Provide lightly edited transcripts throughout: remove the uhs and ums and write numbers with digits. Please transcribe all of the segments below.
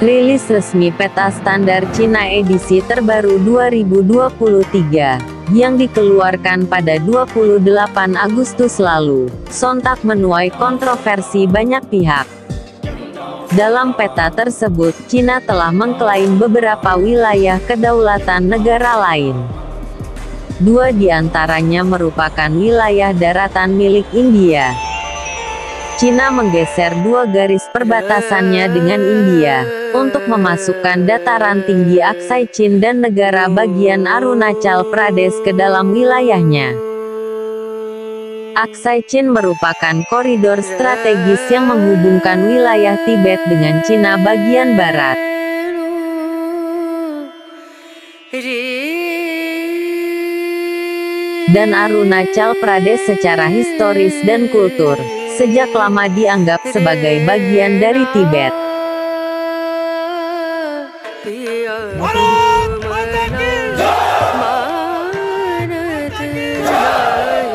Rilis resmi Peta Standar Cina edisi terbaru 2023, yang dikeluarkan pada 28 Agustus lalu, sontak menuai kontroversi banyak pihak. Dalam peta tersebut, Cina telah mengklaim beberapa wilayah kedaulatan negara lain. Dua di antaranya merupakan wilayah daratan milik India. Cina menggeser dua garis perbatasannya dengan India, untuk memasukkan dataran tinggi Aksai Chin dan negara bagian Arunachal Pradesh ke dalam wilayahnya. Aksai Chin merupakan koridor strategis yang menghubungkan wilayah Tibet dengan Cina bagian barat. Dan Arunachal Pradesh secara historis dan kultur, sejak lama dianggap sebagai bagian dari Tibet.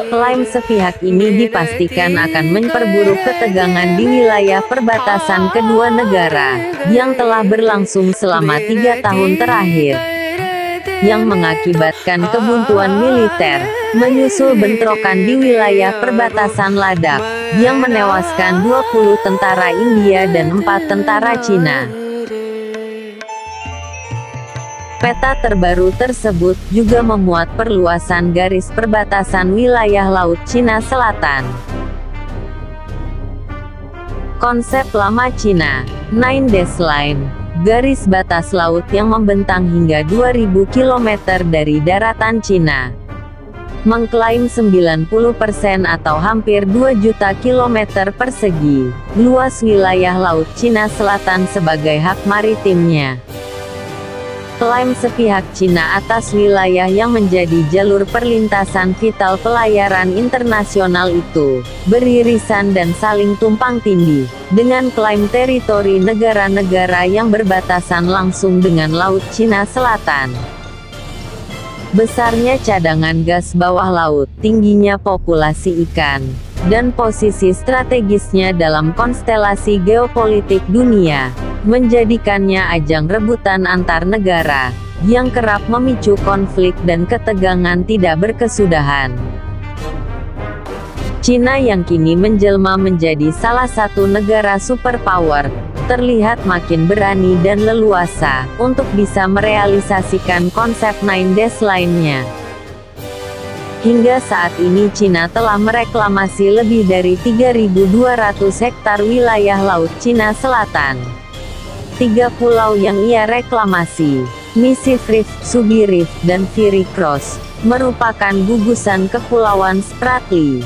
Klaim sepihak ini dipastikan akan memperburuk ketegangan di wilayah perbatasan kedua negara, yang telah berlangsung selama 3 tahun terakhir, yang mengakibatkan kebuntuan militer, menyusul bentrokan di wilayah perbatasan Ladakh, yang menewaskan 20 tentara India dan 4 tentara Cina. Peta terbaru tersebut juga memuat perluasan garis perbatasan wilayah Laut Cina Selatan. Konsep lama Cina, Nine Dash Line, garis batas laut yang membentang hingga 2000 km dari daratan Cina, mengklaim 90% atau hampir 2 juta kilometer persegi, luas wilayah Laut Cina Selatan sebagai hak maritimnya. Klaim sepihak Cina atas wilayah yang menjadi jalur perlintasan vital pelayaran internasional itu, beririsan dan saling tumpang tindih, dengan klaim teritori negara-negara yang berbatasan langsung dengan Laut Cina Selatan. Besarnya cadangan gas bawah laut, tingginya populasi ikan, dan posisi strategisnya dalam konstelasi geopolitik dunia, menjadikannya ajang rebutan antar negara, yang kerap memicu konflik dan ketegangan tidak berkesudahan. Cina yang kini menjelma menjadi salah satu negara superpower, terlihat makin berani dan leluasa, untuk bisa merealisasikan konsep Nine Dash Line-nya. Hingga saat ini Cina telah mereklamasi lebih dari 3.200 hektar wilayah Laut Cina Selatan. 3 pulau yang ia reklamasi, Missive Reef, Subi Reef, dan Fiery Cross, merupakan gugusan kepulauan Spratly.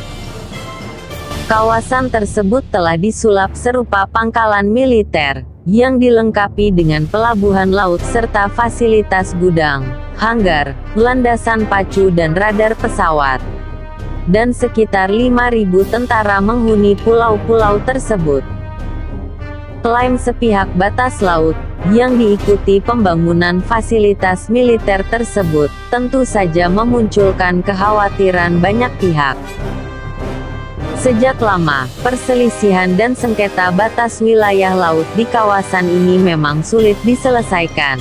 Kawasan tersebut telah disulap serupa pangkalan militer, yang dilengkapi dengan pelabuhan laut serta fasilitas gudang, hanggar, landasan pacu dan radar pesawat. Dan sekitar 5.000 tentara menghuni pulau-pulau tersebut. Klaim sepihak batas laut, yang diikuti pembangunan fasilitas militer tersebut, tentu saja memunculkan kekhawatiran banyak pihak. Sejak lama, perselisihan dan sengketa batas wilayah laut di kawasan ini memang sulit diselesaikan.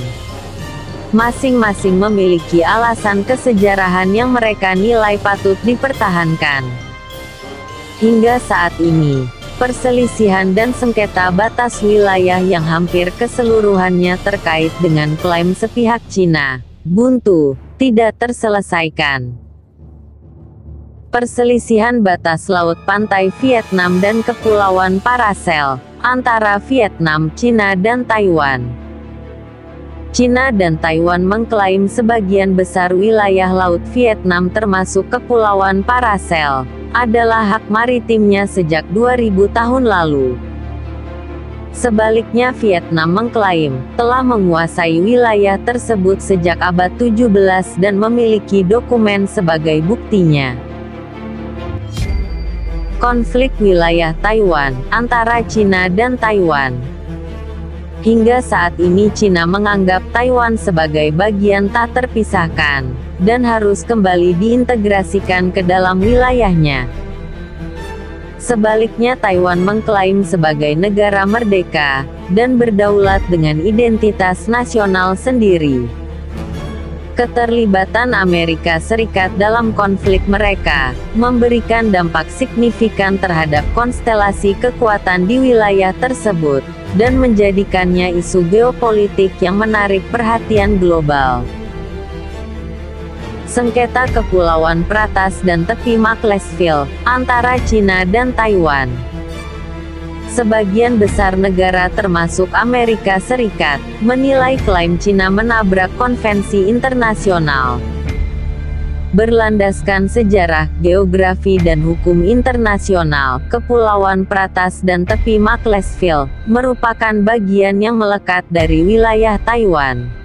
Masing-masing memiliki alasan kesejarahan yang mereka nilai patut dipertahankan. Hingga saat ini, perselisihan dan sengketa batas wilayah yang hampir keseluruhannya terkait dengan klaim sepihak Cina, buntu, tidak terselesaikan. Perselisihan batas laut pantai Vietnam dan Kepulauan Paracel, antara Vietnam, Cina dan Taiwan. Cina dan Taiwan mengklaim sebagian besar wilayah Laut Vietnam termasuk Kepulauan Paracel, adalah hak maritimnya sejak 2000 tahun lalu. Sebaliknya Vietnam mengklaim, telah menguasai wilayah tersebut sejak abad 17 dan memiliki dokumen sebagai buktinya. Konflik wilayah Taiwan, antara Cina dan Taiwan. Hingga saat ini Cina menganggap Taiwan sebagai bagian tak terpisahkan, dan harus kembali diintegrasikan ke dalam wilayahnya. Sebaliknya Taiwan mengklaim sebagai negara merdeka, dan berdaulat dengan identitas nasional sendiri. Keterlibatan Amerika Serikat dalam konflik mereka, memberikan dampak signifikan terhadap konstelasi kekuatan di wilayah tersebut, dan menjadikannya isu geopolitik yang menarik perhatian global. Sengketa Kepulauan Pratas dan tepi Macclesfield, antara Cina dan Taiwan. Sebagian besar negara termasuk Amerika Serikat, menilai klaim Cina menabrak konvensi internasional. Berlandaskan sejarah, geografi dan hukum internasional, Kepulauan Pratas dan tepi Macclesfield, merupakan bagian yang melekat dari wilayah Taiwan.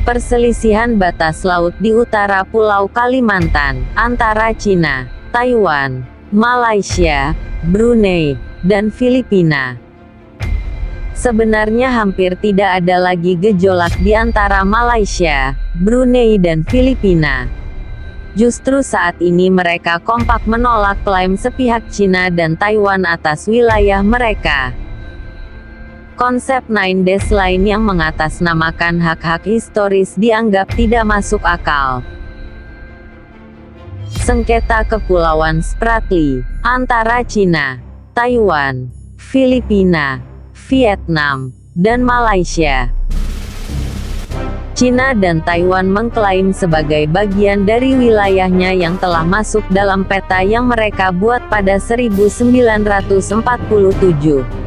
Perselisihan batas laut di utara Pulau Kalimantan, antara Cina, Taiwan, Malaysia, Brunei, dan Filipina. Sebenarnya hampir tidak ada lagi gejolak di antara Malaysia, Brunei dan Filipina. Justru saat ini mereka kompak menolak klaim sepihak Cina dan Taiwan atas wilayah mereka. Konsep Nine Dash Line yang mengatasnamakan hak-hak historis dianggap tidak masuk akal. Sengketa Kepulauan Spratly, antara Cina, Taiwan, Filipina, Vietnam, dan Malaysia. Cina dan Taiwan mengklaim sebagai bagian dari wilayahnya yang telah masuk dalam peta yang mereka buat pada 1947.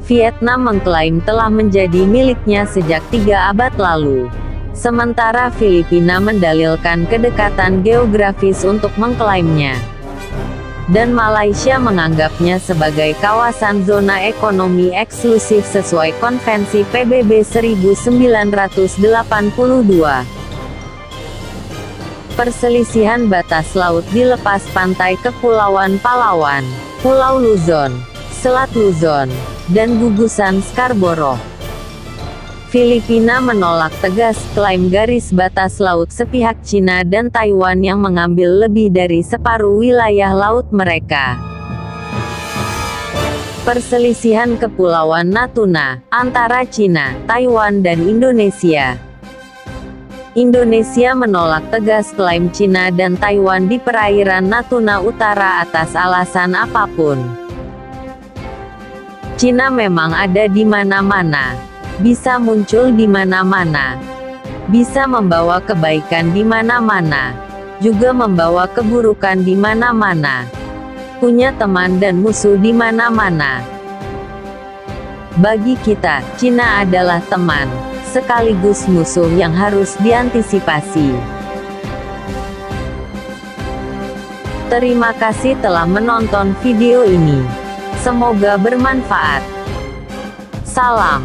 Vietnam mengklaim telah menjadi miliknya sejak 3 abad lalu. Sementara Filipina mendalilkan kedekatan geografis untuk mengklaimnya. Dan Malaysia menganggapnya sebagai kawasan zona ekonomi eksklusif sesuai Konvensi PBB 1982. Perselisihan batas laut di lepas pantai Kepulauan Palawan, Pulau Luzon, Selat Luzon, dan gugusan Scarborough. Filipina menolak tegas klaim garis batas laut sepihak Cina dan Taiwan yang mengambil lebih dari separuh wilayah laut mereka. Perselisihan Kepulauan Natuna, antara Cina, Taiwan dan Indonesia. Indonesia menolak tegas klaim Cina dan Taiwan di perairan Natuna Utara atas alasan apapun. Cina memang ada di mana-mana, bisa muncul di mana-mana, bisa membawa kebaikan di mana-mana, juga membawa keburukan di mana-mana, punya teman dan musuh di mana-mana. Bagi kita, Cina adalah teman, sekaligus musuh yang harus diantisipasi. Terima kasih telah menonton video ini. Semoga bermanfaat. Salam.